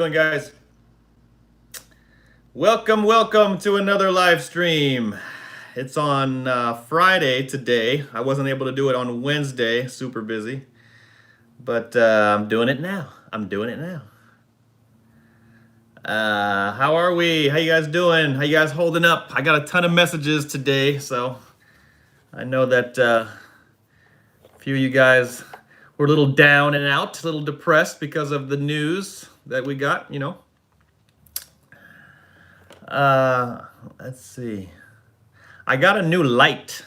Doing, guys? Welcome to another live stream. It's on Friday today. I wasn't able to do it on Wednesday, super busy, but I'm doing it now. How are we? How you guys doing? How you guys holding up? I got a ton of messages today, so I know that a few of you guys were a little down and out, a little depressed because of the news that we got. Let's see. I got a new light.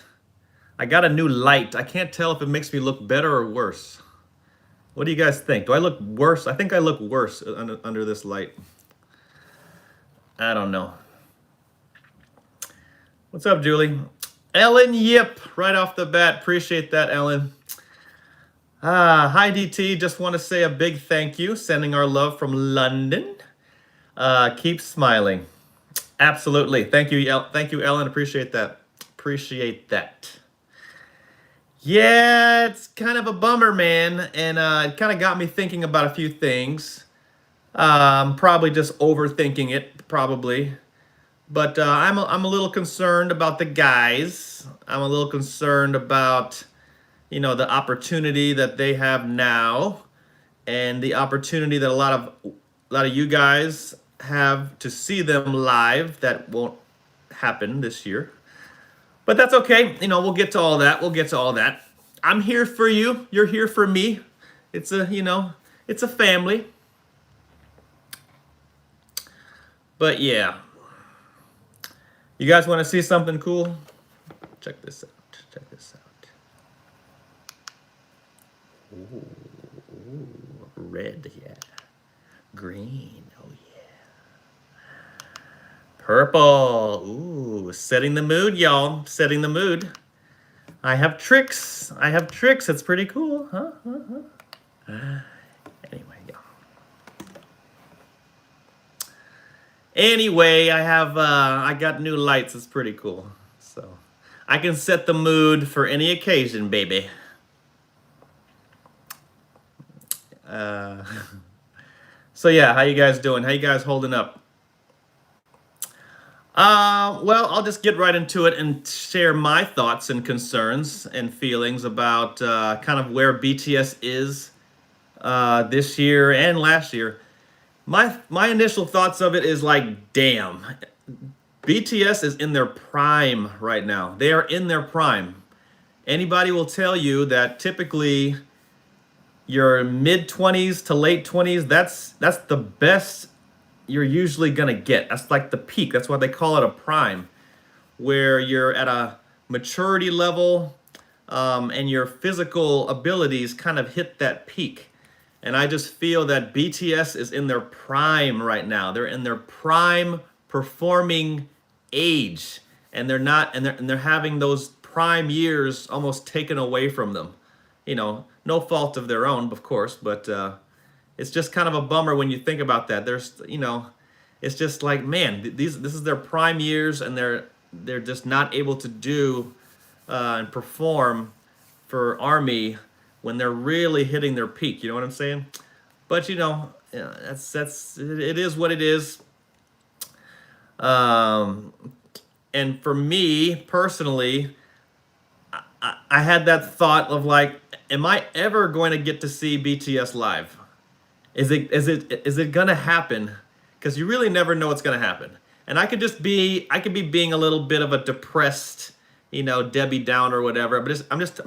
I can't tell if it makes me look better or worse. What do you guys think? Do I look worse? I think I look worse under this light. I don't know. What's up, Julie? Ellen Yip, right off the bat. Appreciate that, Ellen. Hi, DT. Just want to say a big thank you. Sending our love from London. Keep smiling. Absolutely. Thank you, Ellen. Appreciate that. Yeah, it's kind of a bummer, man, and it kind of got me thinking about a few things. Probably just overthinking it, probably. But I'm a little concerned about the guys. I'm a little concerned about, the opportunity that they have now, and the opportunity that a lot of you guys have to see them live. That won't happen this year. But that's okay. We'll get to all that. I'm here for you. You're here for me. It's a family. But yeah. You guys want to see something cool? Check this out. Ooh, red, yeah. Green, oh yeah. Purple, ooh, setting the mood, y'all. Setting the mood. I have tricks. It's pretty cool, huh? Anyway, yeah. Anyway, I got new lights. It's pretty cool. So I can set the mood for any occasion, baby. So yeah, how you guys doing? How you guys holding up? Well, I'll just get right into it and share my thoughts and concerns and feelings about kind of where BTS is this year and last year. My initial thoughts of it is like, damn, BTS is in their prime right now. They are in their prime. Anybody will tell you that typically your mid 20s to late 20s, that's the best you're usually gonna get. That's like the peak. That's why they call it a prime, where you're at a maturity level, and your physical abilities kind of hit that peak. And I just feel that BTS is in their prime right now. They're in their prime performing age, and they're not, and they're having those prime years almost taken away from them. No fault of their own, of course, but it's just kind of a bummer when you think about that. It's just like, man, this is their prime years, and they're just not able to do and perform for Army when they're really hitting their peak. You know what I'm saying? But it is what it is. And for me personally, I had that thought of like, am I ever going to get to see BTS live? Is it gonna happen? Because you really never know what's gonna happen. And I could be being a little bit of a depressed, Debbie Downer or whatever. But I'm just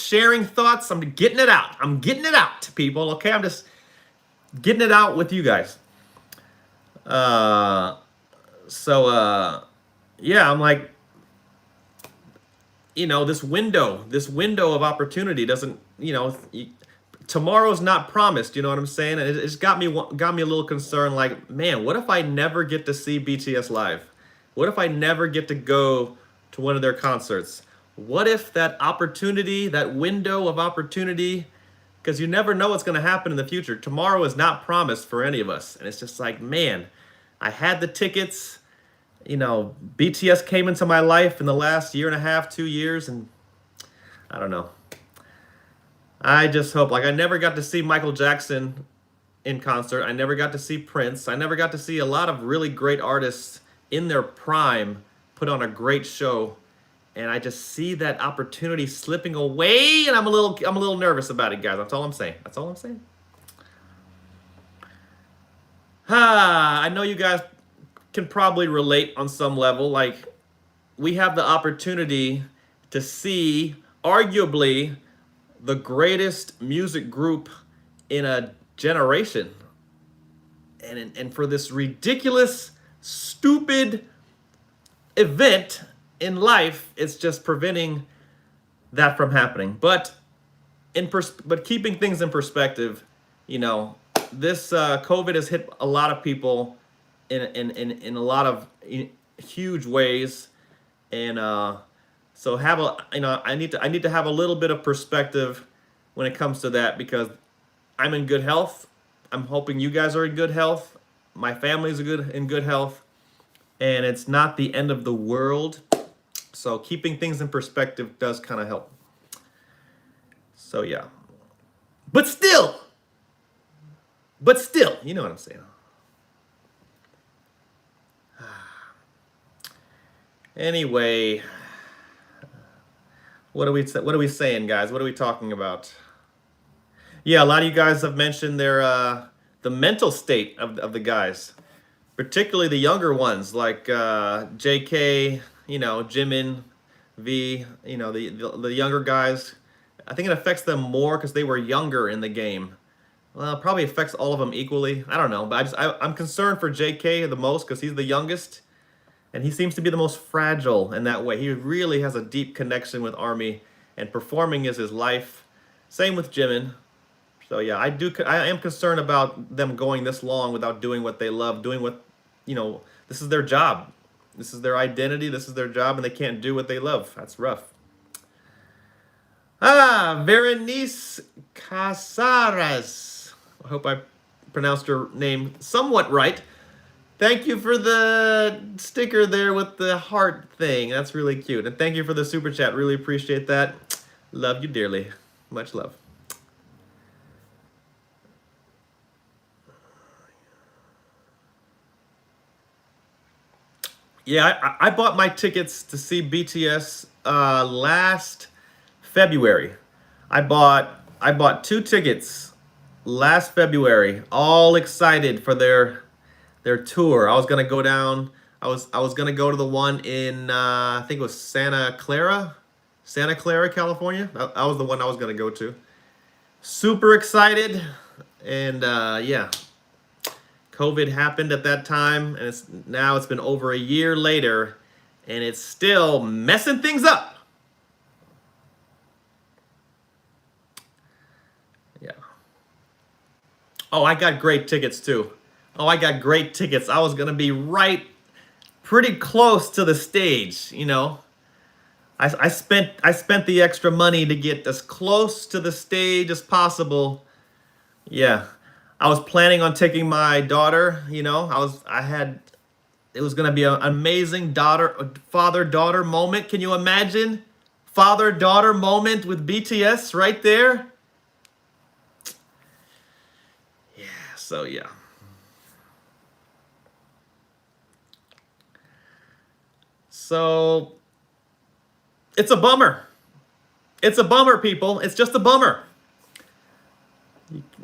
sharing thoughts. I'm getting it out. People. Okay, I'm just getting it out with you guys. Yeah, I'm like, this window of opportunity doesn't, tomorrow's not promised. You know what I'm saying? And it's got me a little concerned. Like, man, what if I never get to see BTS live? What if I never get to go to one of their concerts? What if that opportunity, that window of opportunity, because you never know what's going to happen in the future. Tomorrow is not promised for any of us. And it's just like, man, I had the tickets. BTS came into my life in the last year and a half, 2 years, and I don't know. I just hope, like, I never got to see Michael Jackson in concert. I never got to see Prince. I never got to see a lot of really great artists in their prime put on a great show. And I just see that opportunity slipping away, and I'm a little nervous about it, guys. That's all I'm saying. That's all I'm saying. I know you guys can probably relate on some level. Like, we have the opportunity to see arguably the greatest music group in a generation. And for this ridiculous, stupid event in life, it's just preventing that from happening. But keeping things in perspective, you know, this COVID has hit a lot of people in a lot of huge ways, and so have a I need to have a little bit of perspective when it comes to that, because I'm in good health. I'm hoping you guys are in good health. My family's in good health, and it's not the end of the world. So keeping things in perspective does kind of help. So yeah, but still, you know what I'm saying. Anyway, what are we saying, guys? What are we talking about? Yeah, a lot of you guys have mentioned the mental state of the guys, particularly the younger ones like JK, Jimin, V, the younger guys. I think it affects them more because they were younger in the game. Well, it probably affects all of them equally. I don't know, but I'm concerned for JK the most because he's the youngest, and he seems to be the most fragile in that way. He really has a deep connection with Army, and performing is his life. Same with Jimin. So yeah, I am concerned about them going this long without doing what they love, doing what, this is their job. This is their identity, this is their job, and they can't do what they love. That's rough. Berenice Casares. I hope I pronounced her name somewhat right. Thank you for the sticker there with the heart thing. That's really cute. And thank you for the super chat. Really appreciate that. Love you dearly. Much love. Yeah, I bought my tickets to see BTS last February. I bought 2 tickets last February. All excited for their tour. I was gonna go down. I was gonna go to the one in I think it was Santa Clara, California. That was the one I was gonna go to. Super excited, and yeah. COVID happened at that time, and it's been over a year later, and it's still messing things up. Yeah. Oh, I got great tickets too. Oh, I got great tickets. I was gonna be pretty close to the stage. I spent the extra money to get as close to the stage as possible. Yeah. I was planning on taking my daughter, it was gonna be an amazing father-daughter moment. Can you imagine? Father-daughter moment with BTS right there. Yeah, so yeah. So it's a bummer. It's a bummer, people. It's just a bummer.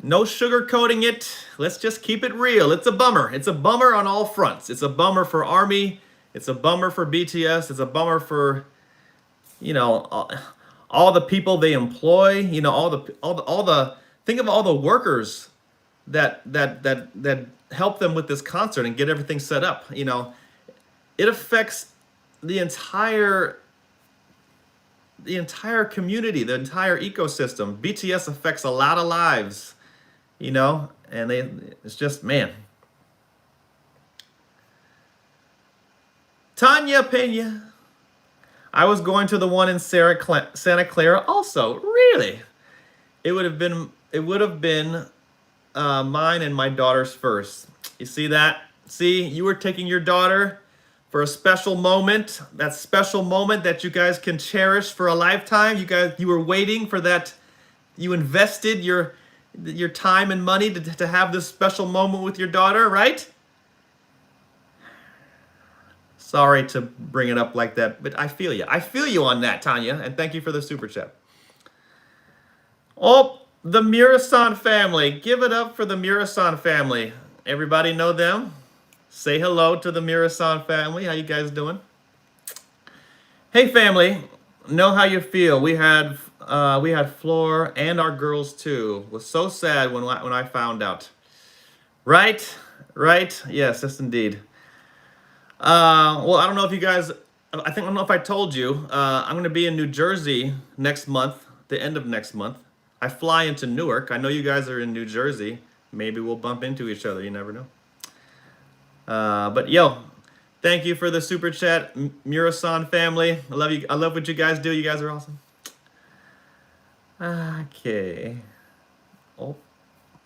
No sugarcoating it. Let's just keep it real. It's a bummer. It's a bummer on all fronts. It's a bummer for Army. It's a bummer for BTS. It's a bummer for, all the people they employ. All the think of all the workers that help them with this concert and get everything set up. It affects the entire community, the entire ecosystem. BTS affects a lot of lives, and it's just, man. Tanya Pena. I was going to the one in Santa Clara also. Really? It would have been mine and my daughter's first. You see that? See, you were taking your daughter for a special moment, that special moment that you guys can cherish for a lifetime. You were waiting for that. You invested your time and money to have this special moment with your daughter, right? Sorry to bring it up like that, but I feel you. I feel you on that, Tanya, and thank you for the super chat. Oh, the Murasan family. Give it up for the Murasan family. Everybody know them? Say hello to the Murasan family. How you guys doing? Hey family, know how you feel. We had Floor and our girls too. Was so sad when I found out. Right? Right? Yes, indeed. Well, I don't know if you guys. I don't know if I told you. I'm gonna be in New Jersey next month, the end of next month. I fly into Newark. I know you guys are in New Jersey. Maybe we'll bump into each other. You never know. But yo, thank you for the super chat, Murasan family. I love you. I love what you guys do. You guys are awesome. Okay. Oh,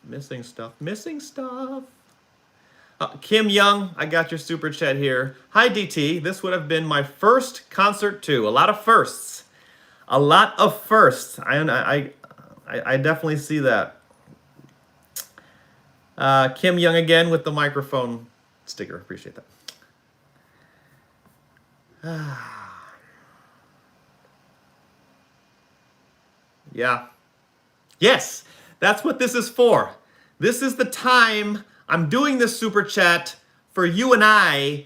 missing stuff. Missing stuff. Kim Young, I got your super chat here. Hi DT. This would have been my first concert too. A lot of firsts. A lot of firsts. I definitely see that. Kim Young again with the microphone sticker. Appreciate that. Yeah. Yes, that's what this is for. This is the time I'm doing this super chat for you and I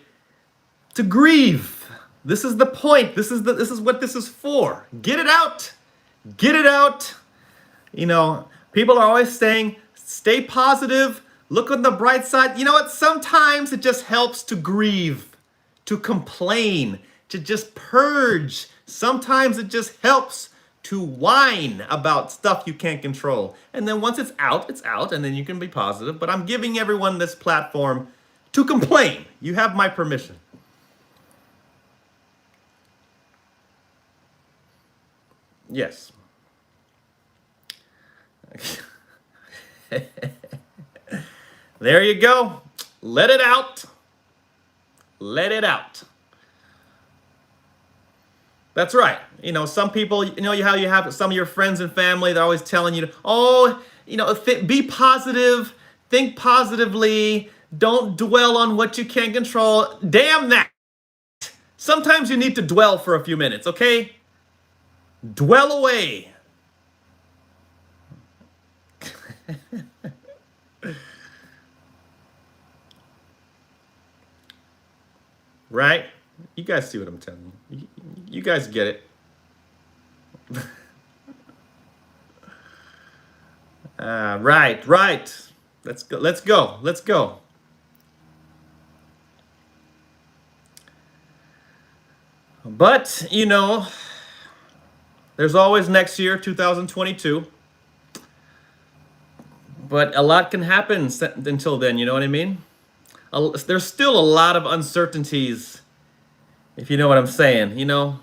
to grieve. This is the point. This is what this is for. Get it out. Get it out. You know, people are always saying, stay positive, look on the bright side. You know what? Sometimes it just helps to grieve, to complain, to just purge. Sometimes it just helps to whine about stuff you can't control. And then once it's out, and then you can be positive. But I'm giving everyone this platform to complain. You have my permission. Yes. There you go. Let it out. Let it out. That's right. You know, some people, you know how you have some of your friends and family, they're always telling you, oh, you know, be positive, think positively, don't dwell on what you can't control. Damn that. Sometimes you need to dwell for a few minutes, okay? Dwell away. Right? You guys see what I'm telling you. You guys get it. Right. Let's go. But, you know, there's always next year, 2022. But a lot can happen until then, you know what I mean? There's still a lot of uncertainties, if you know what I'm saying, you know?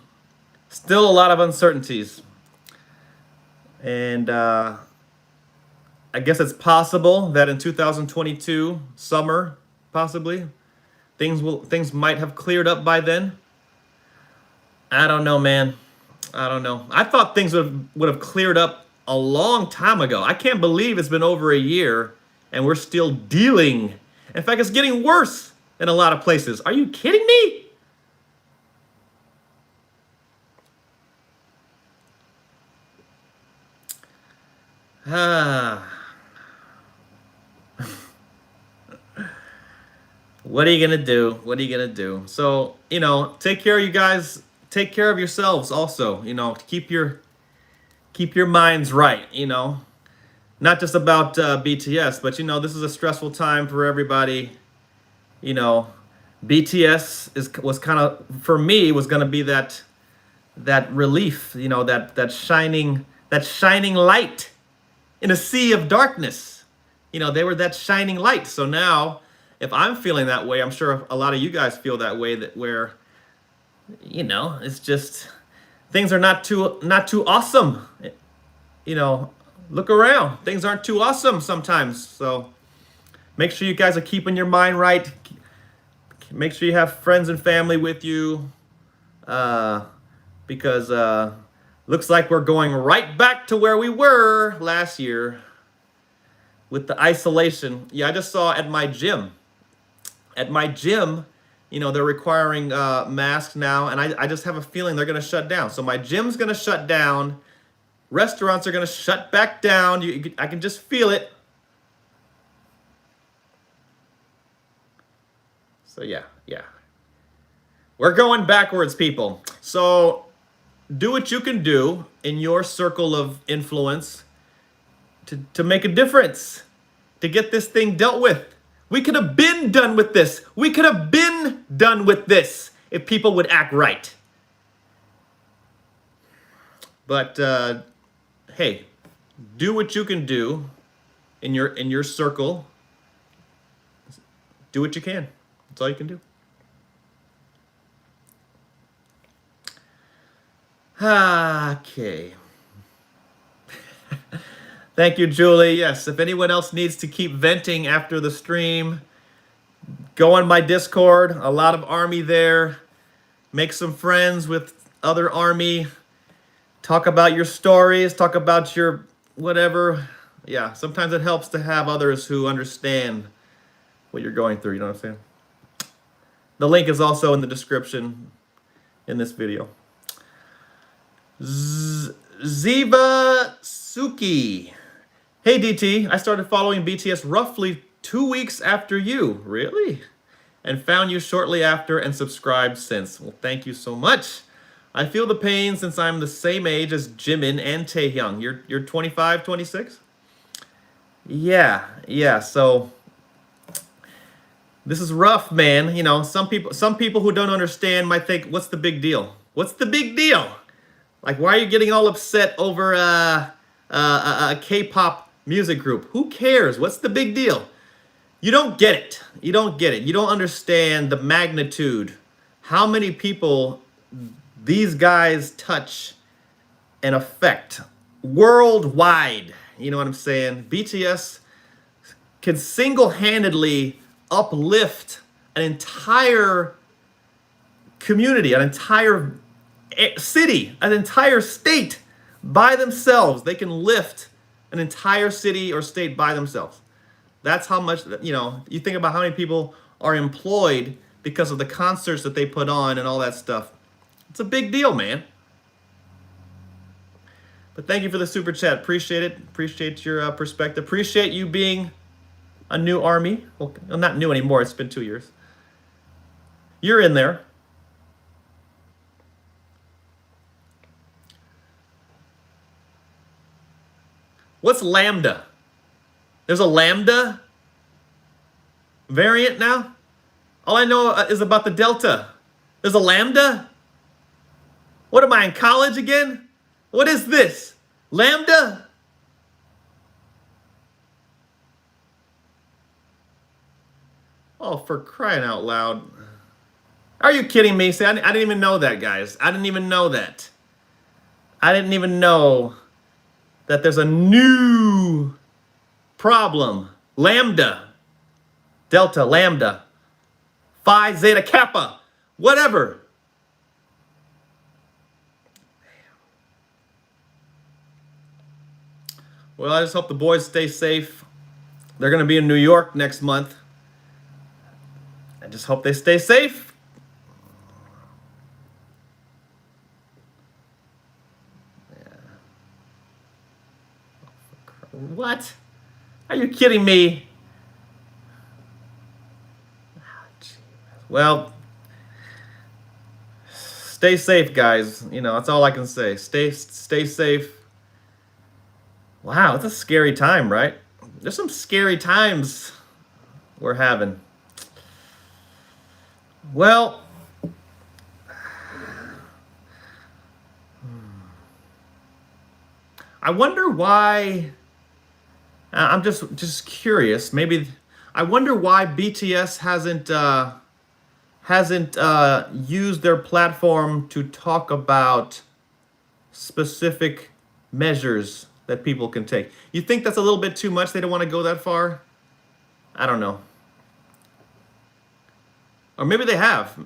Still a lot of uncertainties. And I guess it's possible that in 2022, summer, possibly, things might have cleared up by then. I don't know, man. I don't know. I thought things would have cleared up a long time ago. I can't believe it's been over a year and we're still dealing. In fact, it's getting worse in a lot of places. Are you kidding me? What are you gonna do? What are you gonna do? So, you know, take care of you guys. Take care of yourselves also. You know, keep your minds right, you know. Not just about BTS, but you know, this is a stressful time for everybody. You know, BTS was kind of, for me, was going to be that relief, you know, that shining light in a sea of darkness. You know, they were that shining light. So now, if I'm feeling that way, I'm sure a lot of you guys feel that way, that where, you know, it's just things are not too awesome. You know, look around. Things aren't too awesome sometimes. So make sure you guys are keeping your mind right. Make sure you have friends and family with you, because looks like we're going right back to where we were last year. with the isolation. Yeah, I just saw at my gym. At my gym, they're requiring masks now, and I just have a feeling they're going to shut down. So my gym's going to shut down. Restaurants are going to shut back down. I can just feel it. So yeah. We're going backwards, people. So do what you can do in your circle of influence to make a difference, to get this thing dealt with. We could have been done with this. We could have been done with this if people would act right. But hey, do what you can do in your circle. Do what you can. That's all you can do. Okay. Thank you, Julie. Yes, if anyone else needs to keep venting after the stream, go on my Discord. A lot of Army there. Make some friends with other Army. Talk about your stories. Talk about your whatever. Yeah, sometimes it helps to have others who understand what you're going through. You know what I'm saying? The link is also in the description in this video. Ziva Suki. Hey DT, I started following BTS roughly 2 weeks after you. Really? And found you shortly after and subscribed since. Well, thank you so much. I feel the pain since I'm the same age as Jimin and Taehyung. You're 25, 26? Yeah, so this is rough, man. Some people who don't understand might think, what's the big deal? What's the big deal? Like, why are you getting all upset over a K-pop music group? Who cares? What's the big deal? You don't get it. You don't get it. You don't understand the magnitude. How many people these guys touch and affect worldwide. You know what I'm saying? BTS can single-handedly uplift an entire community, an entire city, an entire state by themselves. They can lift an entire city or state by themselves. That's how much, you think about how many people are employed because of the concerts that they put on and all that stuff. It's a big deal, man. But thank you for the super chat. Appreciate it. Appreciate your perspective. Appreciate you being a new Army. Well, not new anymore. It's been 2 years. You're in there. What's Lambda? There's a Lambda variant now? All I know is about the Delta. There's a Lambda? What am I, in college again? What is this? Lambda? Oh, for crying out loud. Are you kidding me? See, I didn't even know that, guys. I didn't even know that. I didn't even know that there's a new problem. Lambda. Delta, Lambda. Phi, Zeta, Kappa. Whatever. Well, I just hope the boys stay safe. They're going to be in New York next month. I just hope they stay safe. Yeah. What? Are you kidding me? Well, stay safe, guys. That's all I can say. Stay safe. Wow, it's a scary time, right? There's some scary times we're having. Well, I wonder why. I'm just curious. Maybe I wonder why BTS hasn't used their platform to talk about specific measures that people can take. You think that's a little bit too much? They don't want to go that far? I don't know. Or maybe they have.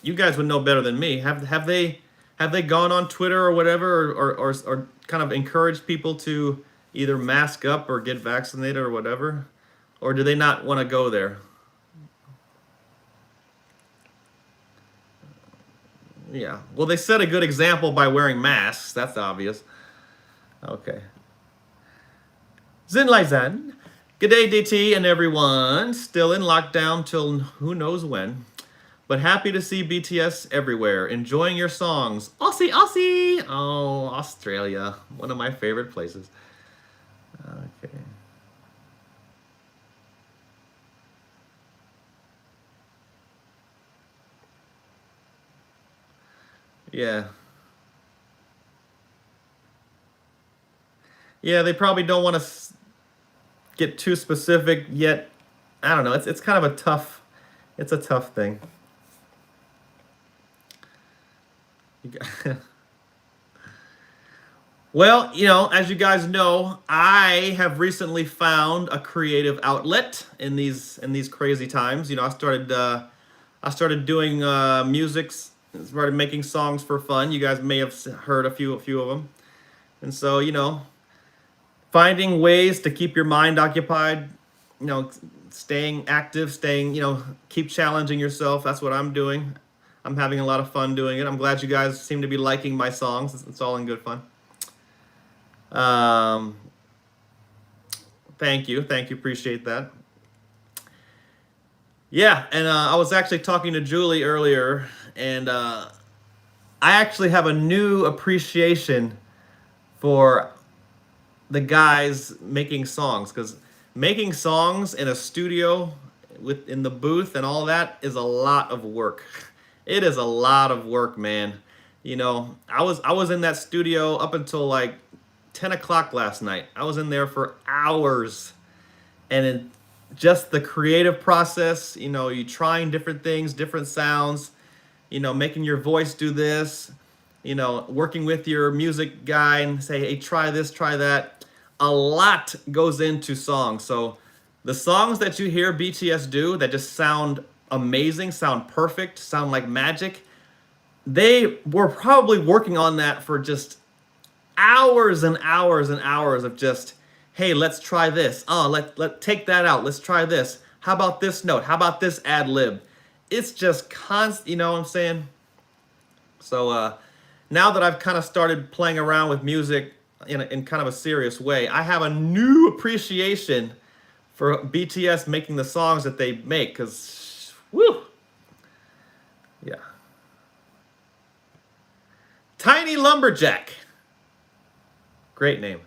You guys would know better than me. Have they gone on Twitter or whatever or kind of encouraged people to either mask up or get vaccinated or whatever? Or do they not want to go there? Yeah. Well, they set a good example by wearing masks. That's obvious. Okay. Zinlaizan. Good day, DT and everyone. Still in lockdown till who knows when. But happy to see BTS everywhere. Enjoying your songs. Aussie, Aussie! Oh, Australia. One of my favorite places. Okay. Yeah. Yeah, they probably don't want to get too specific yet. I don't know. It's kind of a tough. It's a tough thing. Well, as you guys know, I have recently found a creative outlet in these crazy times. I started doing music, started making songs for fun. You guys may have heard a few of them, and so finding ways to keep your mind occupied, staying active, keep challenging yourself. That's what I'm doing. I'm having a lot of fun doing it. I'm glad you guys seem to be liking my songs. It's all in good fun. Um, thank you, appreciate that. Yeah, and I was actually talking to Julie earlier, and I actually have a new appreciation for the guys making songs, because making songs in a studio in the booth and all that is a lot of work. It is a lot of work, man. I was in that studio up until like 10 o'clock last night. I was in there for hours, and just the creative process, you trying different things, different sounds, making your voice do this, working with your music guy and say, hey, try this, try that. A lot goes into songs. So the songs that you hear BTS do that just sound amazing, sound perfect, sound like magic, they were probably working on that for just hours and hours and hours of just, hey, let's try this. Oh, let take that out. Let's try this. How about this note? How about this ad lib? It's just constant, you know what I'm saying? So now that I've kind of started playing around with music in kind of a serious way, I have a new appreciation for BTS making the songs that they make, because, woo, yeah. Tiny Lumberjack. Great name.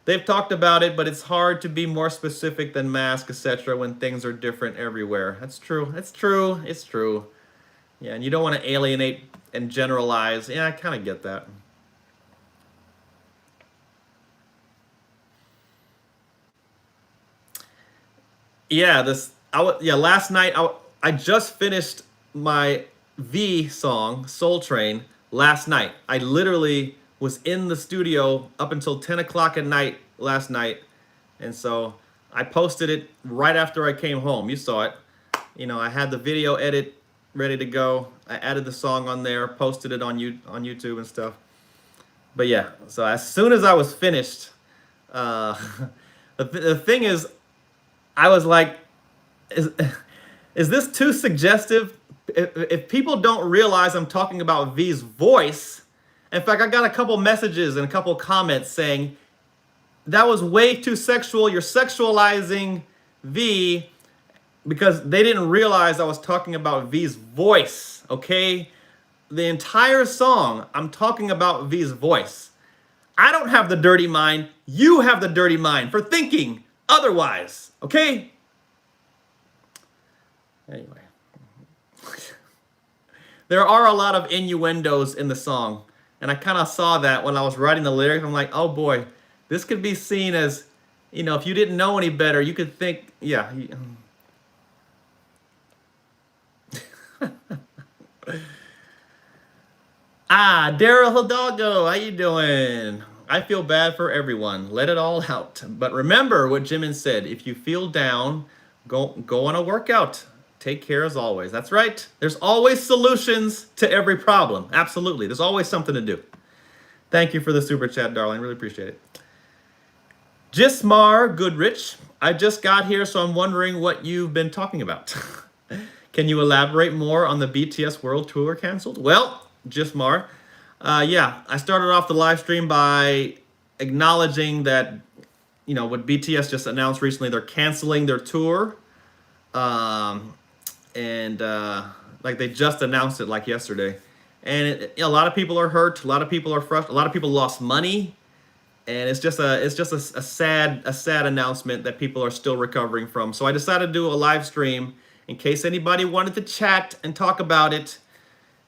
They've talked about it, but it's hard to be more specific than mask, etc. when things are different everywhere. That's true. It's true. It's true. Yeah, and you don't want to alienate and generalize. Yeah, I kind of get that. Yeah, last night I just finished my V song, Soul Train, last night. I literally was in the studio up until 10 o'clock at night last night. And so I posted it right after I came home. You saw it. I had the video edit ready to go. I added the song on there, posted it on YouTube and stuff. But yeah, so as soon as I was finished, uh, the thing is, I was like, is, is this too suggestive? If people don't realize I'm talking about V's voice, in fact, I got a couple messages and a couple comments saying, that was way too sexual. You're sexualizing V, because they didn't realize I was talking about V's voice, okay? The entire song, I'm talking about V's voice. I don't have the dirty mind. You have the dirty mind for thinking otherwise, okay? Anyway. There are a lot of innuendos in the song, and I kind of saw that when I was writing the lyrics. I'm like, oh boy, this could be seen as, if you didn't know any better, you could think, yeah. Daryl Hidalgo, how you doing? I feel bad for everyone. Let it all out. But remember what Jimin said. If you feel down, go on a workout. Take care as always. That's right. There's always solutions to every problem. Absolutely. There's always something to do. Thank you for the super chat, darling. Really appreciate it. Jismar Goodrich, I just got here, so I'm wondering what you've been talking about. Can you elaborate more on the BTS World Tour canceled? Well, Jismar, yeah, I started off the live stream by acknowledging that, what BTS just announced recently, they're canceling their tour. Um, and like they just announced it like yesterday. And a lot of people are hurt. A lot of people are frustrated. A lot of people lost money. And it's just a sad announcement that people are still recovering from. So I decided to do a live stream in case anybody wanted to chat and talk about it.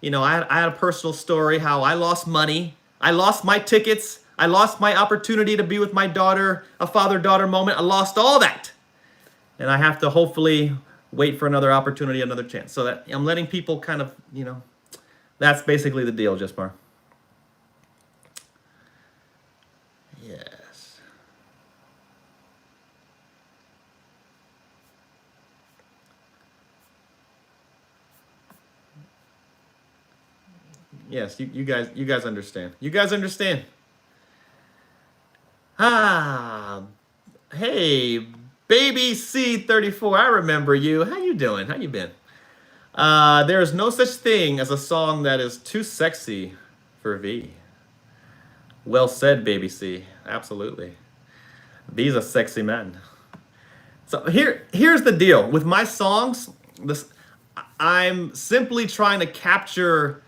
I had a personal story how I lost money, I lost my tickets, I lost my opportunity to be with my daughter, a father-daughter moment. I lost all that, and I have to hopefully wait for another opportunity, another chance. So that I'm letting people kind of, that's basically the deal, Jasper. Yes. Yes, you guys understand. You guys understand. Ah, hey, baby C34, I remember you. How you doing? How you been? There is no such thing as a song that is too sexy for V. Well said, baby C. Absolutely. V's a sexy man. So here's the deal with my songs. I'm simply trying to capture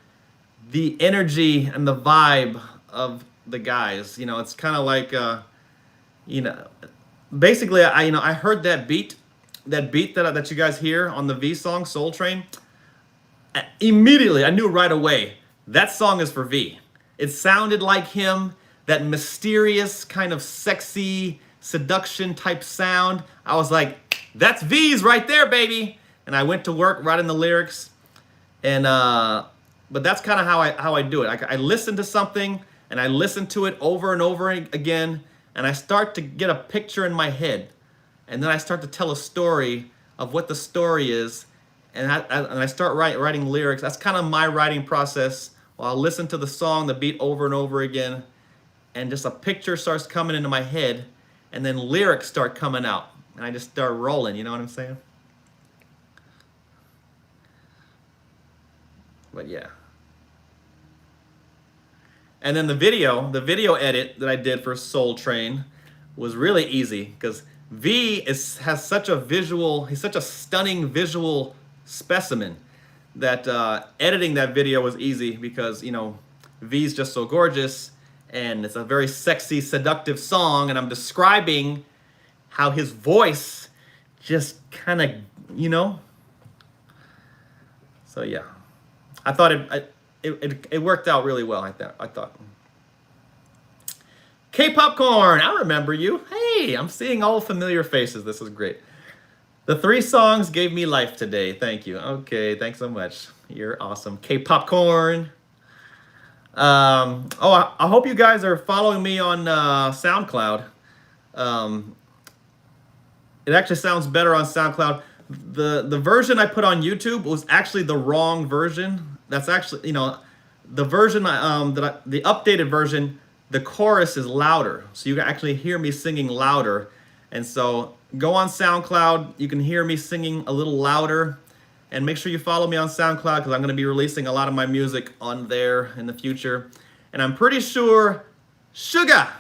the energy and the vibe of the guys. It's kind of like you know, basically I heard that you guys hear on the V song Soul Train. Immediately I knew right away that song is for V. It sounded like him, that mysterious kind of sexy seduction type sound. I was like, that's V's right there, baby. And I went to work writing the lyrics, and but that's kind of how I do it. I listen to something and I listen to it over and over again, and I start to get a picture in my head, and then I start to tell a story of what the story is, and I start writing lyrics. That's kind of my writing process. While I'll listen to the song, the beat over and over again, and just a picture starts coming into my head, and then lyrics start coming out, and I just start rolling. You know what I'm saying? But yeah. And then the video edit that I did for Soul Train was really easy because has such a visual, he's such a stunning visual specimen that editing that video was easy because, V's just so gorgeous and it's a very sexy, seductive song, and I'm describing how his voice just kind of, So yeah, I thought it worked out really well. I thought. K-Popcorn, I remember you. Hey, I'm seeing all familiar faces. This is great. The 3 songs gave me life today. Thank you. Okay, thanks so much. You're awesome. K-Popcorn. I hope you guys are following me on SoundCloud. It actually sounds better on SoundCloud. The version I put on YouTube was actually the wrong version. That's actually, the version the updated version, the chorus is louder, so you can actually hear me singing louder. And so go on SoundCloud, you can hear me singing a little louder, and make sure you follow me on SoundCloud because I'm going to be releasing a lot of my music on there in the future. And I'm pretty sure Suga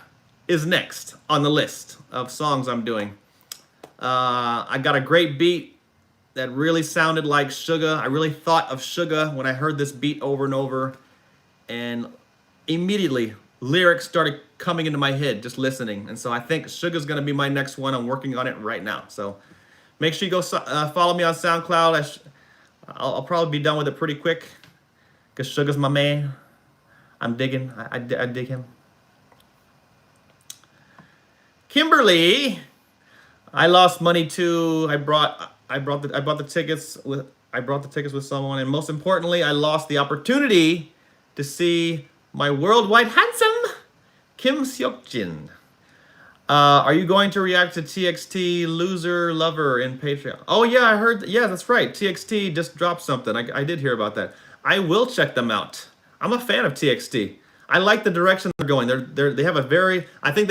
is next on the list of songs I'm doing. I got a great beat that really sounded like Suga. I really thought of Suga when I heard this beat over and over, and immediately lyrics started coming into my head just listening. And so I think Suga's going to be my next one. I'm working on it right now. So make sure you go follow me on SoundCloud. I'll probably be done with it pretty quick because Suga's my man. I'm digging. I dig him. Kimberly, I lost money too. I brought the tickets with someone, and most importantly, I lost the opportunity to see my worldwide handsome Kim Seok-jin. Are you going to react to TXT Loser Lover in Patreon? Oh yeah, I heard. Yeah, that's right. TXT just dropped something. I did hear about that. I will check them out. I'm a fan of TXT. I like the direction they're going. They have a very. I think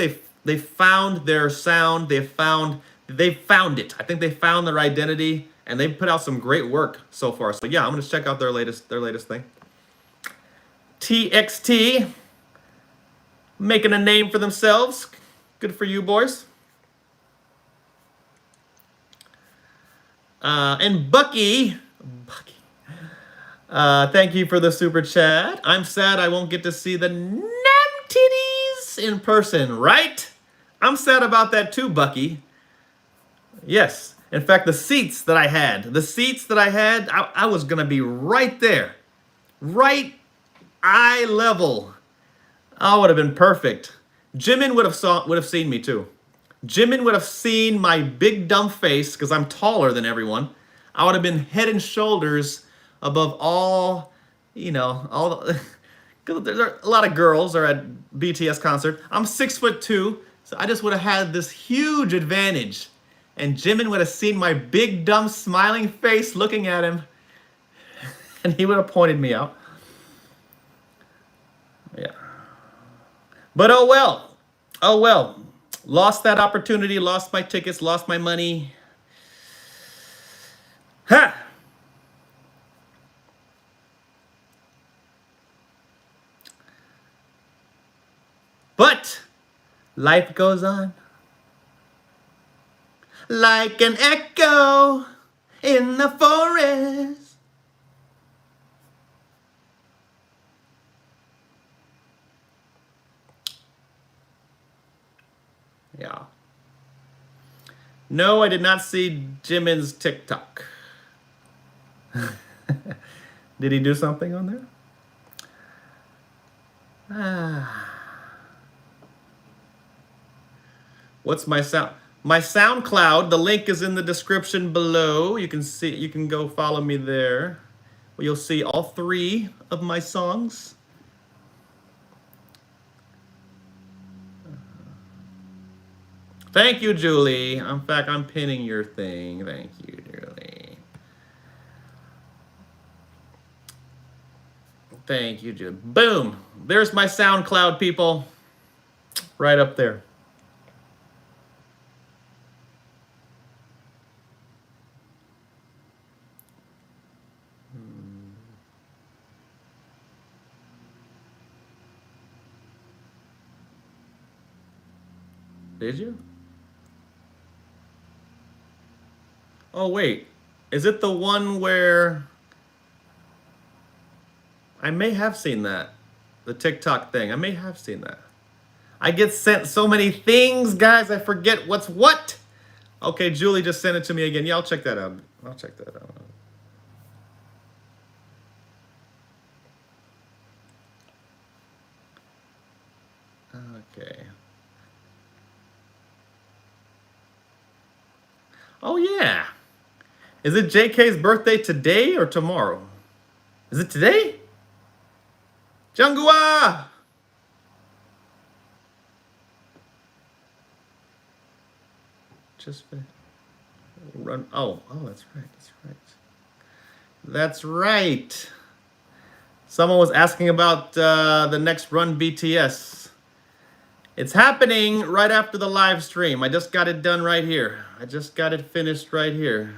they found their sound. They found it. I think they found their identity, and they put out some great work so far. So yeah, I'm gonna check out their latest thing. TXT making a name for themselves. Good for you, boys. And Bucky, thank you for the super chat. I'm sad I won't get to see the Nam Titties in person, right? I'm sad about that too, Bucky. Yes. In fact, the seats that I had, I was going to be right there. Right eye level. Oh, would have been perfect. Jimin would have seen me too. Jimin would have seen my big dumb face because I'm taller than everyone. I would have been head and shoulders above all, all the, 'cause there are a lot of girls are at BTS concert. I'm 6'2", so I just would have had this huge advantage. And Jimin would have seen my big dumb smiling face looking at him, and he would have pointed me out. Yeah. But oh well. Oh well. Lost that opportunity, lost my tickets, lost my money. Ha! But life goes on. Like an echo in the forest. Yeah. No, I did not see Jimin's TikTok. Did he do something on there? What's my sound? My SoundCloud, the link is in the description below. You can go follow me there. You'll see all 3 of my songs. Thank you, Julie. In fact, I'm pinning your thing. Thank you, Julie. Thank you, Julie. Boom. There's my SoundCloud, people. Right up there. Did you? Oh, wait. Is it the one where... I may have seen that. The TikTok thing. I may have seen that. I get sent so many things, guys. I forget what's what. Okay, Julie just sent it to me again. Yeah, I'll check that out. I'll check that out. Okay. Oh, yeah. Is it JK's birthday today or tomorrow? Is it today? Jungwa! Just run. Oh, that's right. That's right. That's right. Someone was asking about the next Run BTS. It's happening right after the live stream. I just got it done right here. I just got it finished right here.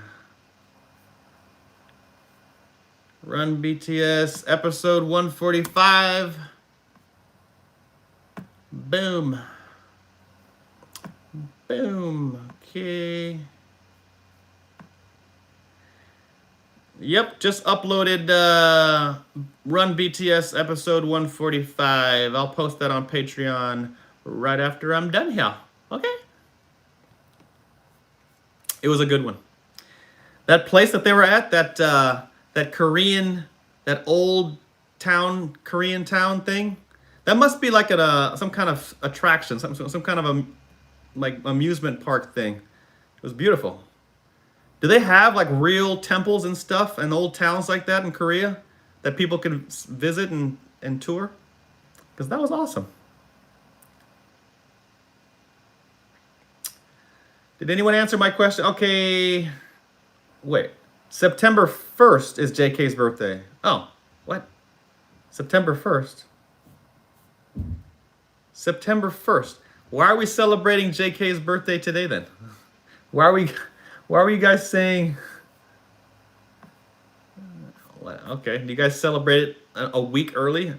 Run BTS episode 145. Boom. Boom. Okay. Yep, just uploaded Run BTS episode 145. I'll post that on Patreon right after I'm done here. Okay? It was a good one. That place that they were at, that Korean, that old town, Korean town thing, that must be like some kind of attraction, some kind of a like amusement park thing. It was beautiful. Do they have like real temples and stuff and old towns like that in Korea that people can visit and tour? Because that was awesome. Did anyone answer my question? Okay. Wait. September 1st is JK's birthday. Oh, what? September 1st? September 1st. Why are we celebrating JK's birthday today then? Why are we why are you guys saying okay, do you guys celebrate it a week early?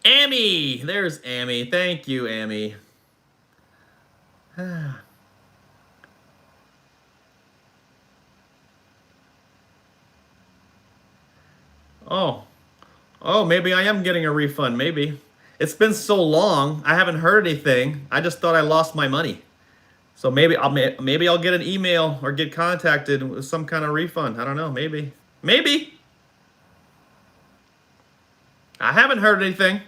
Amy! There's Amy. Thank you, Amy. Oh. Oh, maybe I am getting a refund. Maybe. It's been so long. I haven't heard anything. I just thought I lost my money. So maybe I'll get an email or get contacted with some kind of refund. I don't know. Maybe. Maybe. I haven't heard anything.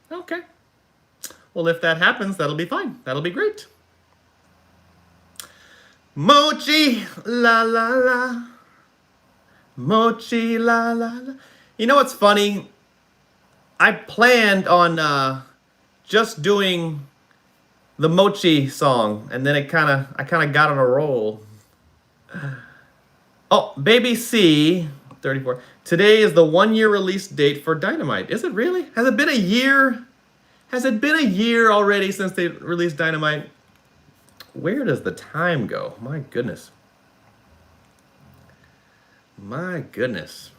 Okay. Well, if that happens, that'll be fine. That'll be great. Mochi la la la. Mochi la la la. You know what's funny? I planned on just doing the Mochi song, and then I kind of got on a roll. Oh, Baby C, 34. Today is the 1 year release date for Dynamite. Is it really? Has it been a year? Has it been a year already since they released Dynamite? Where does the time go? My goodness. My goodness.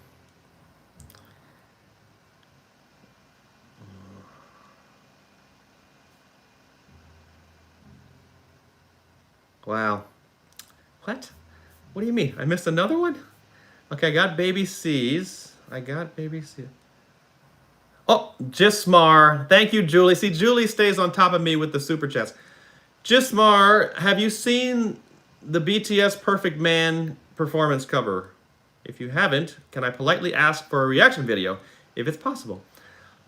Wow. What? What do you mean? I missed another one? Okay, I got Baby C's. I got Baby C. Oh, Jismar. Thank you, Julie. See, Julie stays on top of me with the super chats. Jismar, have you seen the BTS Perfect Man performance cover? If you haven't, can I politely ask for a reaction video, if it's possible?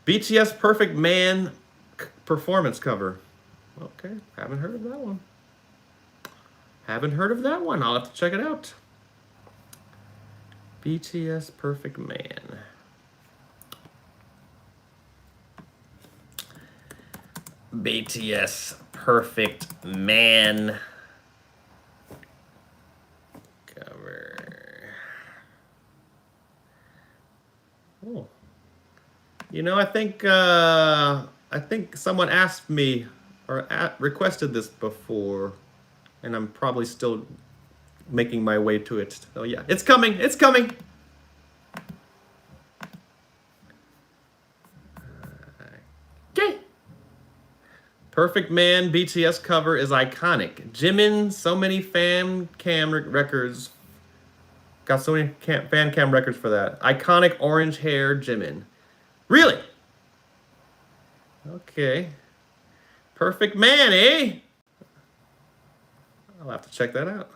BTS Perfect Man performance cover. Okay, haven't heard of that one. Haven't heard of that one. I'll have to check it out. BTS Perfect Man. BTS Perfect Man cover. Oh. You know, I think someone asked me or requested this before, and I'm probably still making my way to it. Oh yeah, it's coming. It's coming. Okay. Perfect Man BTS cover is iconic. Jimin, so many fan cam records. Got so many fan cam records for that. Iconic orange hair Jimin. Really? Okay. Perfect Man, eh? I'll have to check that out.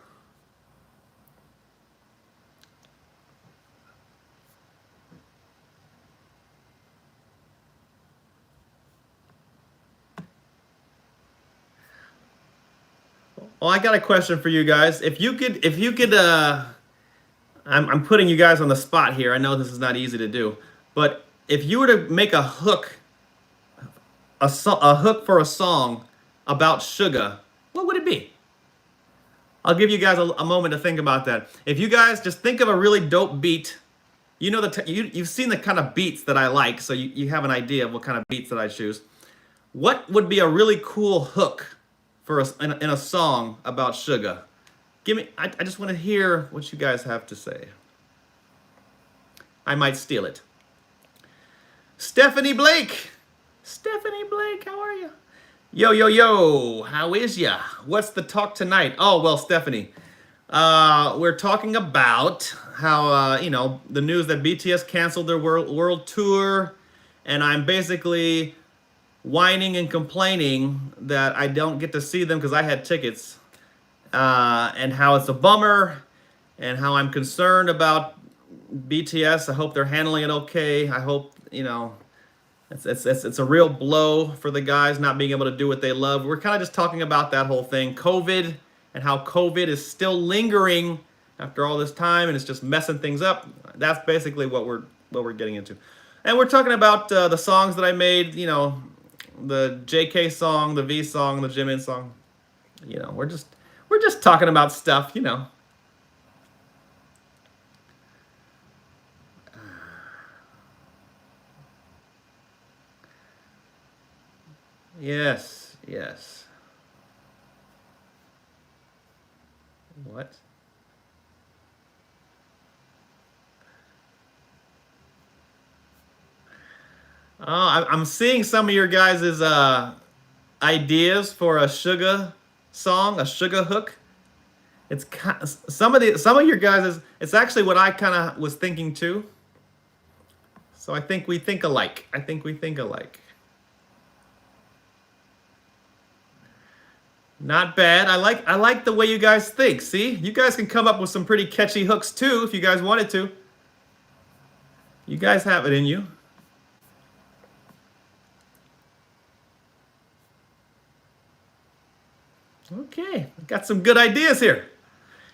Well, I got a question for you guys. If you could, I'm putting you guys on the spot here. I know this is not easy to do, but if you were to make a hook, a hook for a song about sugar, what would it be? I'll give you guys a moment to think about that. If you guys just think of a really dope beat, you know you've seen the kind of beats that I like, so you have an idea of what kind of beats that I choose. What would be a really cool hook for in a song about sugar? I just want to hear what you guys have to say. I might steal it. Stephanie Blake. Stephanie Blake, how are you? Yo, yo, yo, how is ya? What's the talk tonight? Oh, well, Stephanie, we're talking about how, the news that BTS canceled their world tour, and I'm basically whining and complaining that I don't get to see them because I had tickets, and how it's a bummer, and how I'm concerned about BTS. I hope they're handling it okay. I hope, it's a real blow for the guys not being able to do what they love. We're kind of just talking about that whole thing, COVID, and how COVID is still lingering after all this time, and it's just messing things up. That's basically what we're getting into, and we're talking about the songs that I made. The JK song, the V song, the Jimin song. We're just talking about stuff, you know. Yes, yes. What? Oh, I'm seeing some of your guys' ideas for a sugar song, a sugar hook. Some of your guys' it's actually what I kind of was thinking too. So I think we think alike. I think we think alike. Not bad. I like the way you guys think. See? You guys can come up with some pretty catchy hooks too if you guys wanted to. You guys have it in you. Okay. Got some good ideas here.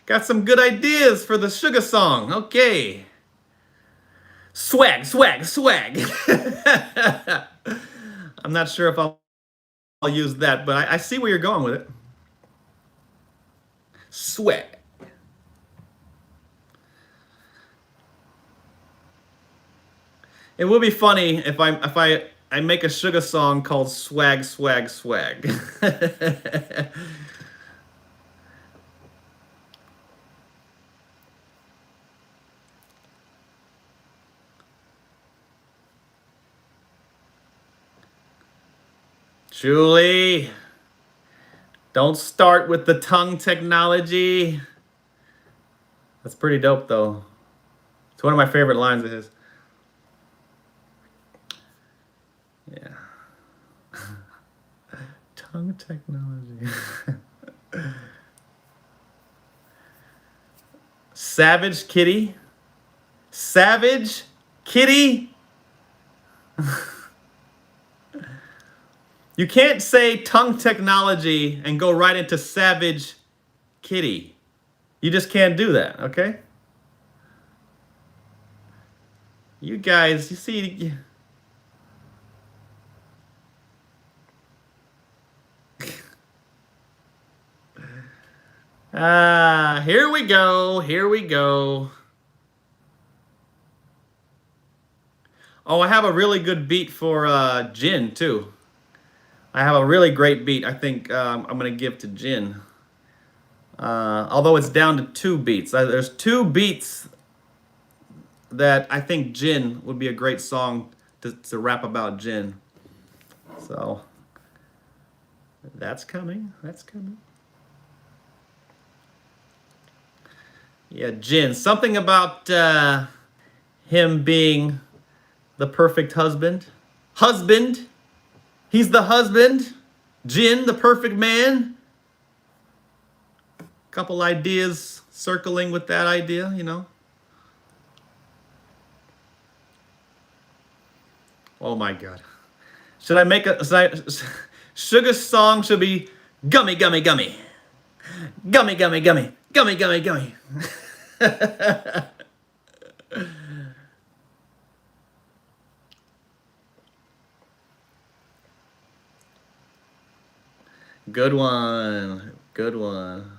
Got some good ideas for the sugar song. Okay. Swag, swag, swag. I'm not sure if I'll use that, but I see where you're going with it. Swag. It would be funny if I make a sugar song called Swag Swag Swag. Julie, don't start with the tongue technology. That's pretty dope though. It's one of my favorite lines of his. Yeah. Tongue technology. Savage Kitty. Savage Kitty. You can't say tongue technology and go right into Savage Kitty. You just can't do that, okay? You guys, you see. Here we go. Here we go. Oh, I have a really good beat for Jin, too. I have a really great beat I think I'm going to give to Jin. Although it's down to 2 beats. There's 2 beats that I think Jin would be a great song to rap about Jin. So, that's coming. That's coming. Yeah, Jin. Something about him being the perfect husband. Husband. He's the husband. Jin, the perfect man. Couple ideas circling with that idea, you know. Oh my God. Should I make a sugar song should be gummy, gummy, gummy. Gummy, gummy, gummy. Gummy, gummy, gummy. Good one. Good one.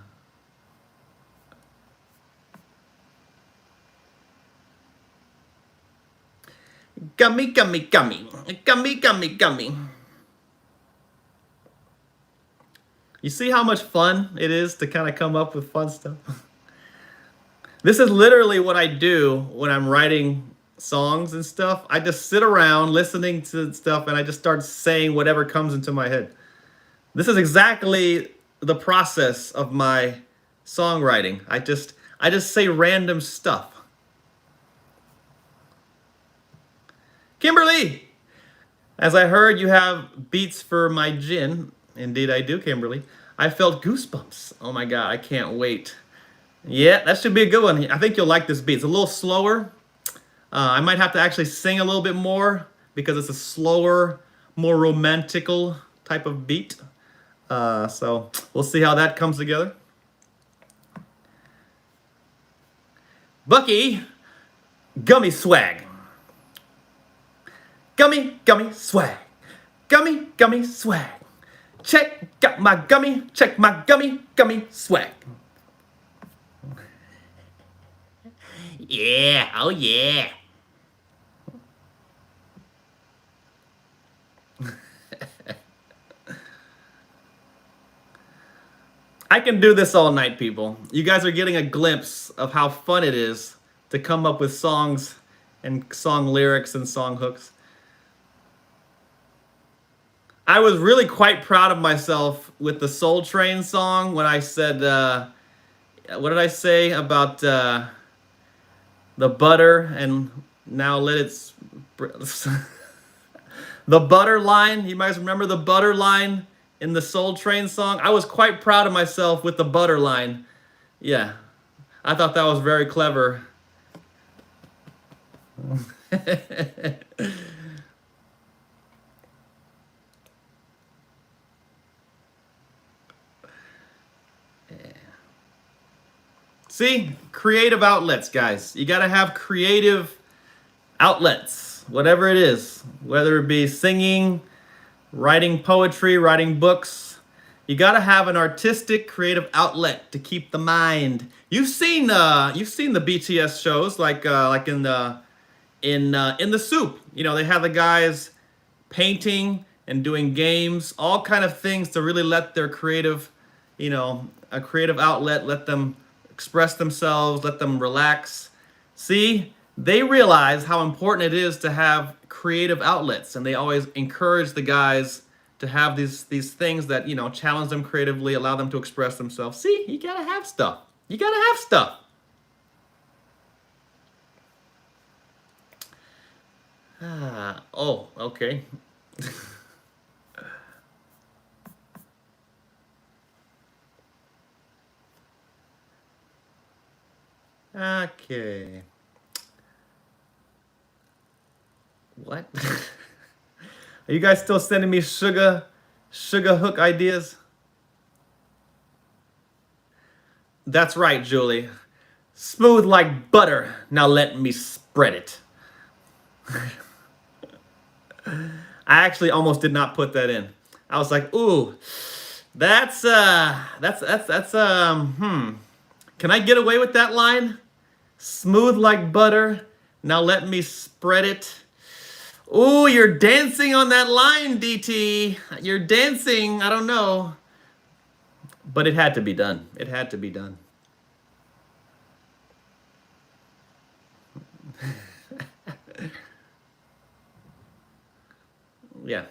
Gummy, gummy, gummy. Gummy, gummy, gummy. You see how much fun it is to kind of come up with fun stuff? This is literally what I do when I'm writing songs and stuff. I just sit around listening to stuff and I just start saying whatever comes into my head. This is exactly the process of my songwriting. I just say random stuff. Kimberly, as I heard you have beats for my Jin. Indeed I do, Kimberly. I felt goosebumps. Oh my God, I can't wait. Yeah, that should be a good one. I think you'll like this beat. It's a little slower. I might have to actually sing a little bit more because it's a slower, more romantical type of beat. So we'll see how that comes together. Bucky, gummy swag. Gummy, gummy swag. Gummy, gummy swag. check, got my gummy, check my gummy swag. Yeah, oh yeah. I can do this all night, people. You guys are getting a glimpse of how fun it is to come up with songs and song lyrics and song hooks. I was really quite proud of myself with the Soul Train song when I said, what did I say about the butter and now let it... the butter line. You guys remember the butter line in the Soul Train song? I was quite proud of myself with the butter line. Yeah, I thought that was very clever. See, creative outlets, guys. You gotta have creative outlets, whatever it is, whether it be singing, writing poetry, writing books. You gotta have an artistic, creative outlet to keep the mind. You've seen the BTS shows like in the Soup. You know, they have the guys painting and doing games, all kind of things to really let their creative, a creative outlet, let them express themselves, let them relax. See, they realize how important it is to have creative outlets, and they always encourage the guys to have these things that, challenge them creatively, allow them to express themselves. See, you gotta have stuff. You gotta have stuff. Oh, okay. Okay. What? Are you guys still sending me sugar hook ideas? That's right, Julie. Smooth like butter. Now let me spread it. I actually almost did not put that in. I was like, ooh, that's Can I get away with that line? Smooth like butter. Now let me spread it. Ooh, you're dancing on that line, DT. You're dancing. I don't know. But it had to be done. It had to be done. Yeah.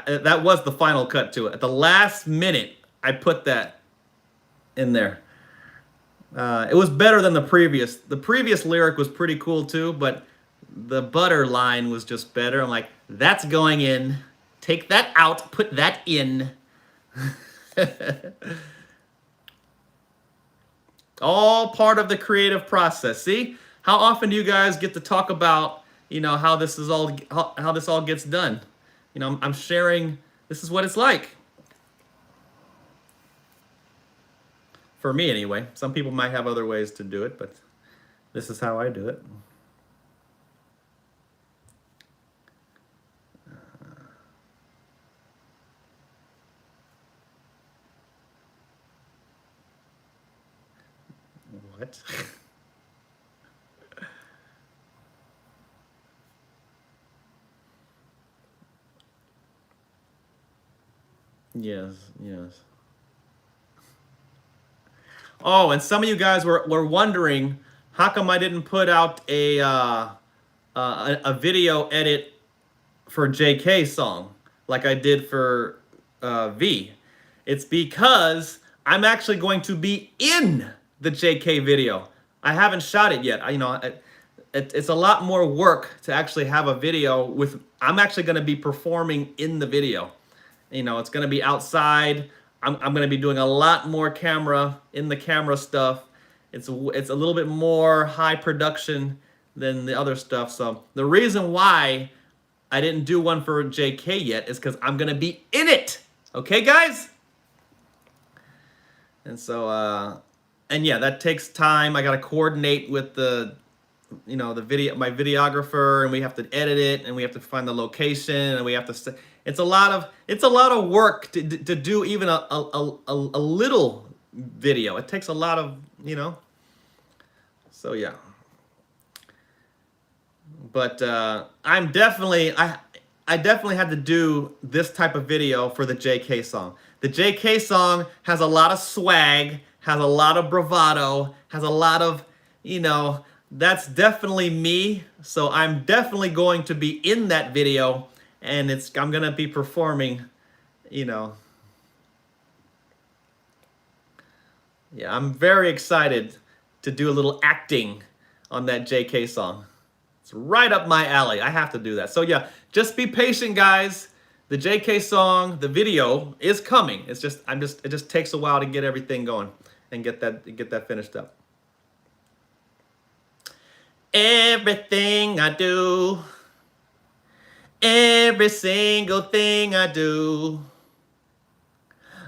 That was the final cut to it. At the last minute, I put that in there. It was better than the previous. The previous lyric was pretty cool too, but the butter line was just better. I'm like, that's going in. Take that out, put that in. All part of the creative process. See? How often do you guys get to talk about, how this is all how this all gets done? I'm sharing, this is what it's like. For me anyway. Some people might have other ways to do it, but this is how I do it. What? Yes, yes. Oh, and some of you guys were wondering how come I didn't put out a video edit for JK song like I did for V. It's because I'm actually going to be in the JK video. I haven't shot it yet. It's a lot more work to actually have a video with. I'm actually going to be performing in the video. It's going to be outside. I'm going to be doing a lot more in the camera stuff. It's a little bit more high production than the other stuff. So the reason why I didn't do one for JK yet is because I'm going to be in it. Okay, guys? And so, and yeah, that takes time. I got to coordinate with the the video, my videographer, and we have to edit it, and we have to find the location, and we have to. It's a lot of work to do even a little video. It takes a lot of So yeah. But I definitely had to do this type of video for the JK song. The JK song has a lot of swag, has a lot of bravado, has a lot of, that's definitely me. So I'm definitely going to be in that video, and I'm gonna be performing, you know. Yeah, I'm very excited to do a little acting on that JK song. It's right up my alley. I have to do that. So yeah, just be patient, guys. The JK song, the video is coming. It just takes a while to get everything going and get that finished up. Everything I do, every single thing I do.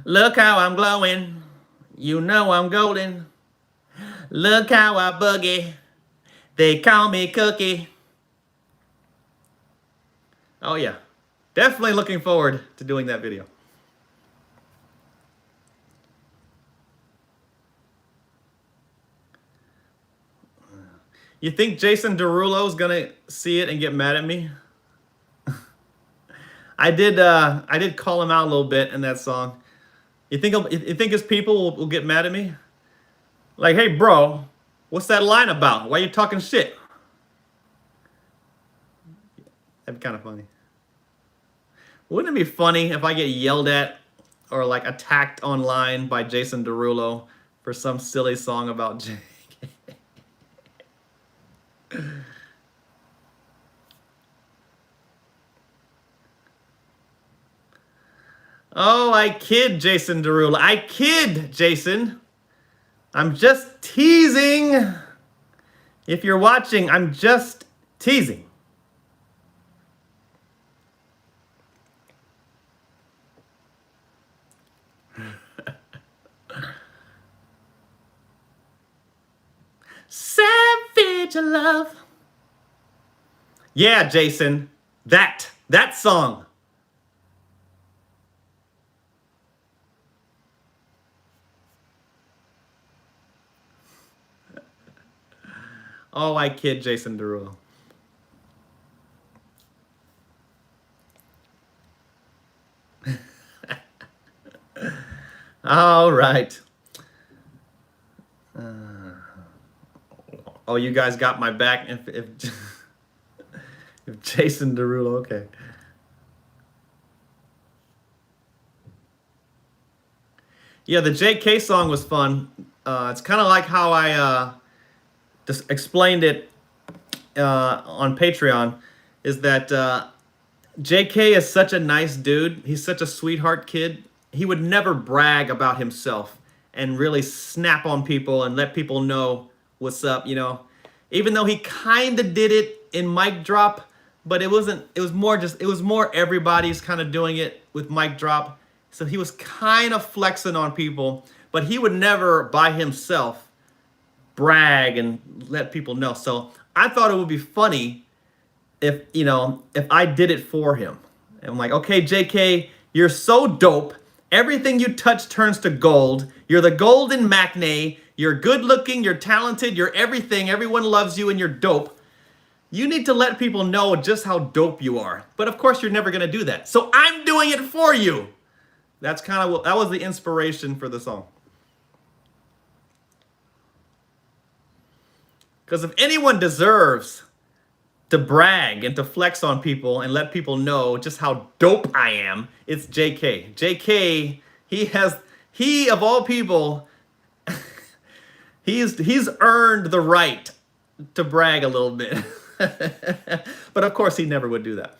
Look how I'm glowing. You know I'm golden. Look how I boogie. They call me Cookie. Oh yeah, definitely looking forward to doing that video. You think Jason Derulo's gonna see it and get mad at me? I did call him out a little bit in that song. You think his people will get mad at me? Like, hey bro, what's that line about? Why are you talking shit? That'd be kind of funny. Wouldn't it be funny if I get yelled at or like attacked online by Jason Derulo for some silly song about JK? Oh, I kid, Jason Derulo. I kid, Jason. I'm just teasing. If you're watching, I'm just teasing. Savage love. Yeah, Jason. That song. Oh, I kid, Jason Derulo. All right. Oh, you guys got my back. If if Jason Derulo, okay. Yeah, the JK song was fun. It's kind of like how I just explained it on Patreon. Is that JK is such a nice dude. He's such a sweetheart kid. He would never brag about himself and really snap on people and let people know what's up, Even though he kind of did it in Mic Drop, but it was more everybody's kind of doing it with Mic Drop. So he was kind of flexing on people, but he would never by himself brag and let people know. So I thought it would be funny if I did it for him. And I'm like, okay, JK, you're so dope. Everything you touch turns to gold. You're the golden matinee. You're good looking. You're talented. You're everything. Everyone loves you and you're dope. You need to let people know just how dope you are. But of course, you're never going to do that. So I'm doing it for you. That was the inspiration for the song. Because if anyone deserves to brag and to flex on people and let people know just how dope I am, it's JK. JK, he of all people, he's earned the right to brag a little bit. But of course he never would do that.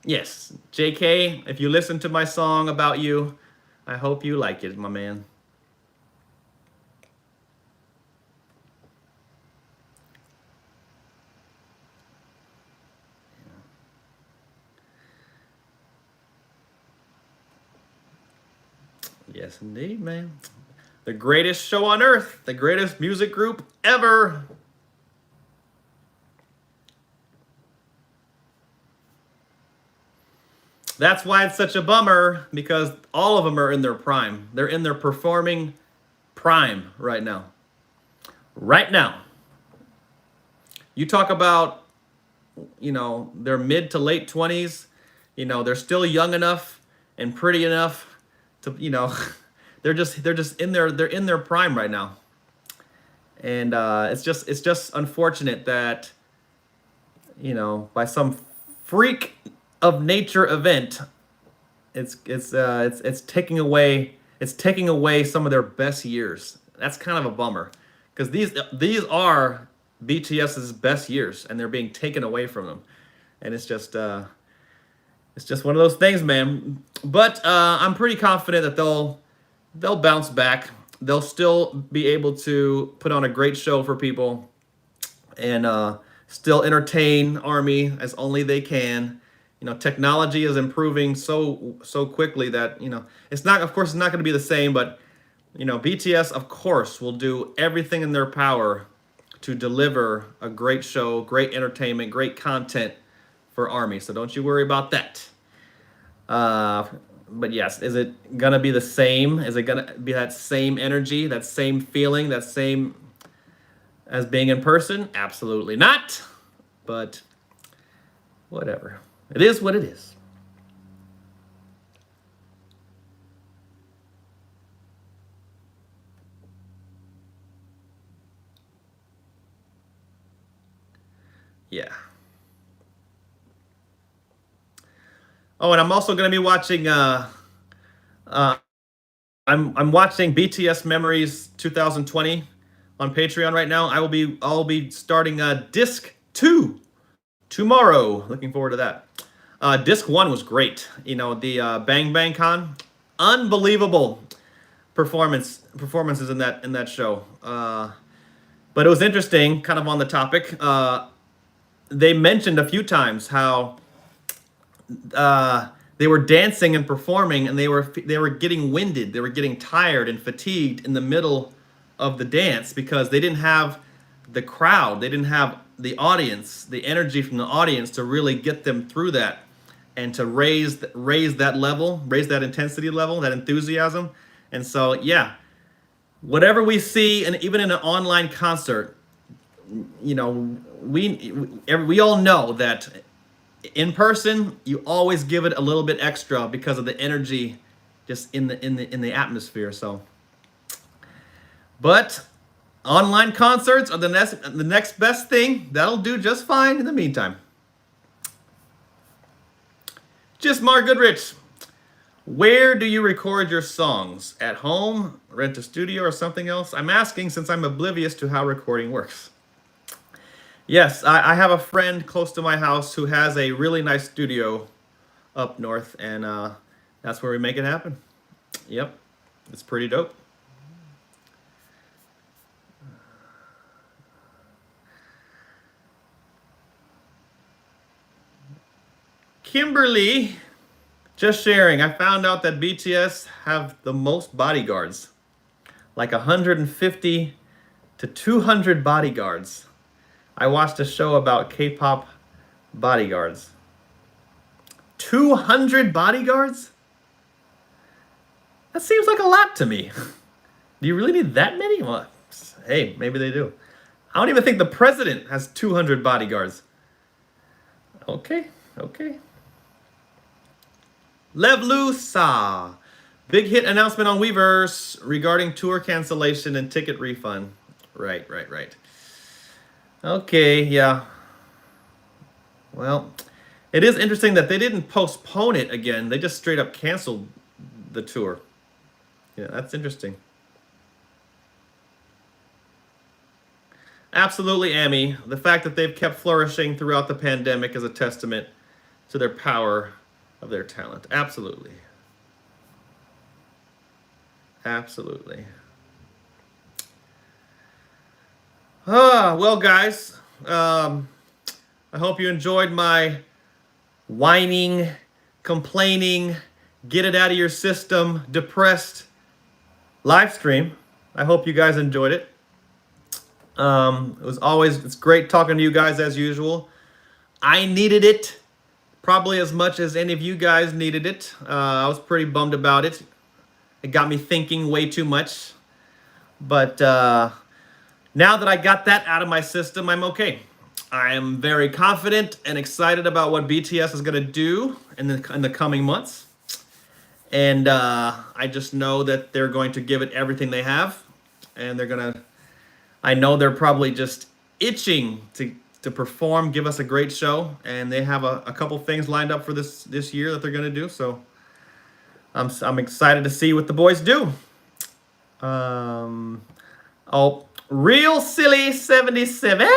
Yes, JK, if you listen to my song about you, I hope you like it, my man. Yes, indeed, man. The greatest show on earth, the greatest music group ever. That's why it's such a bummer because all of them are in their prime. They're in their performing prime right now. Right now. You talk about, their mid to late 20s, they're still young enough and pretty enough to, they're just in their prime right now. And it's just unfortunate that, by some freak of nature event, it's taking away some of their best years. That's kind of a bummer because these are BTS's best years and they're being taken away from them, and it's just one of those things, man. But I'm pretty confident that they'll bounce back. They'll still be able to put on a great show for people and still entertain Army as only they can. Technology is improving so quickly that it's not. Of course, it's not going to be the same, but BTS, of course, will do everything in their power to deliver a great show, great entertainment, great content for Army. So don't you worry about that. But yes, is it gonna be the same? Is it gonna be that same energy, that same feeling, that same as being in person? Absolutely not. But whatever. It is what it is. Yeah. Oh, and I'm also gonna be watching. Uh, I'm watching BTS Memories 2020 on Patreon right now. I'll be starting disc two tomorrow. Looking forward to that. Disc one was great. The Bang Bang Con, unbelievable performances in that show. But it was interesting, kind of on the topic. They mentioned a few times how they were dancing and performing, and they were getting winded. They were getting tired and fatigued in the middle of the dance because they didn't have the crowd. They didn't have the audience, the energy from the audience to really get them through that and to raise that level, raise that intensity level, that enthusiasm. And so, yeah, whatever we see, and even in an online concert, we all know that in person you always give it a little bit extra because of the energy just in the atmosphere. So, but online concerts are the next best thing. That'll do just fine in the meantime. Just Mark Goodrich. Where do you record your songs? At home, rent a studio, or something else? I'm asking since I'm oblivious to how recording works. Yes, I have a friend close to my house who has a really nice studio up north, and that's where we make it happen. Yep, it's pretty dope. Kimberly, just sharing. I found out that BTS have the most bodyguards, like 150 to 200 bodyguards. I watched a show about K-pop bodyguards. 200 bodyguards? That seems like a lot to me. Do you really need that many? Well, hey, maybe they do. I don't even think the president has 200 bodyguards. Okay, okay. Levlusa. Big hit announcement on Weverse regarding tour cancellation and ticket refund. Right, right, right. Okay, yeah. Well, it is interesting that they didn't postpone it again. They just straight up canceled the tour. Yeah, that's interesting. Absolutely, Amy. The fact that they've kept flourishing throughout the pandemic is a testament to their power of their talent. Absolutely. Absolutely. Well, guys, I hope you enjoyed my whining, complaining, get it out of your system, depressed live stream. I hope you guys enjoyed it. It's great talking to you guys as usual. I needed it probably as much as any of you guys needed it. I was pretty bummed about it. It got me thinking way too much. But now that I got that out of my system, I'm okay. I am very confident and excited about what BTS is going to do in the coming months. And I just know that they're going to give it everything they have. And I know they're probably just itching to perform, give us a great show. And they have a couple things lined up for this year that they're going to do. So I'm excited to see what the boys do. Oh, Real Silly 77.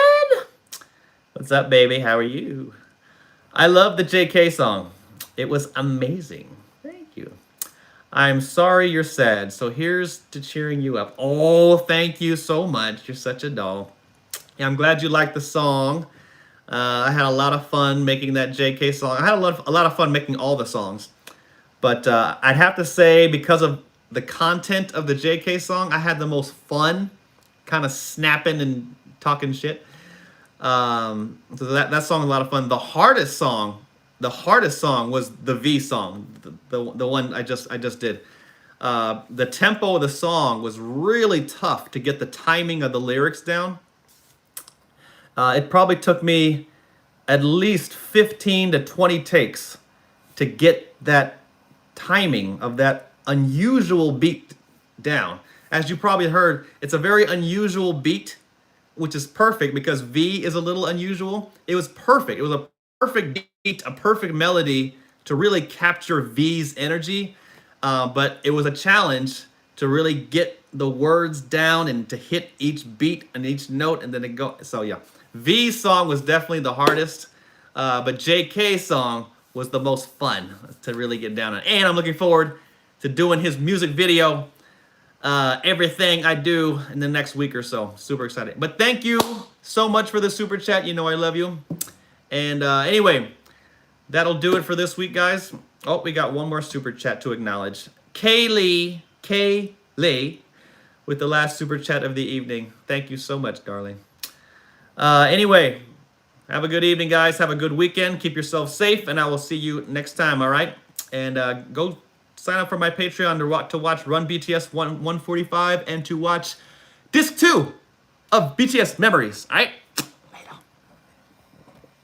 What's up, baby? How are you? I love the JK song. It was amazing. Thank you. I'm sorry you're sad, so here's to cheering you up. Oh, thank you so much. You're such a doll. Yeah, I'm glad you liked the song. I had a lot of fun making that JK song. I had a lot of fun making all the songs. But I'd have to say, because of the content of the JK song, I had the most fun kind of snapping and talking shit. So that song was a lot of fun. The hardest song was the V song, the one I just did. The tempo of the song was really tough to get the timing of the lyrics down. It probably took me at least 15 to 20 takes to get that timing of that unusual beat down. As you probably heard, it's a very unusual beat, which is perfect because V is a little unusual. It was perfect. It was a perfect beat, a perfect melody to really capture V's energy. But it was a challenge to really get the words down and to hit each beat and each note and then it go. So yeah, V's song was definitely the hardest, but JK's song was the most fun to really get down on. And I'm looking forward to doing his music video, everything I do in the next week or so. Super excited. But thank you so much for the super chat. You know I love you. And anyway, that'll do it for this week, guys. Oh, we got one more super chat to acknowledge. Kaylee with the last super chat of the evening. Thank you so much, darling. Anyway, have a good evening, guys. Have a good weekend. Keep yourself safe, and I will see you next time, all right? And go sign up for my Patreon to watch Run BTS 145 and to watch Disc 2 of BTS Memories, all right?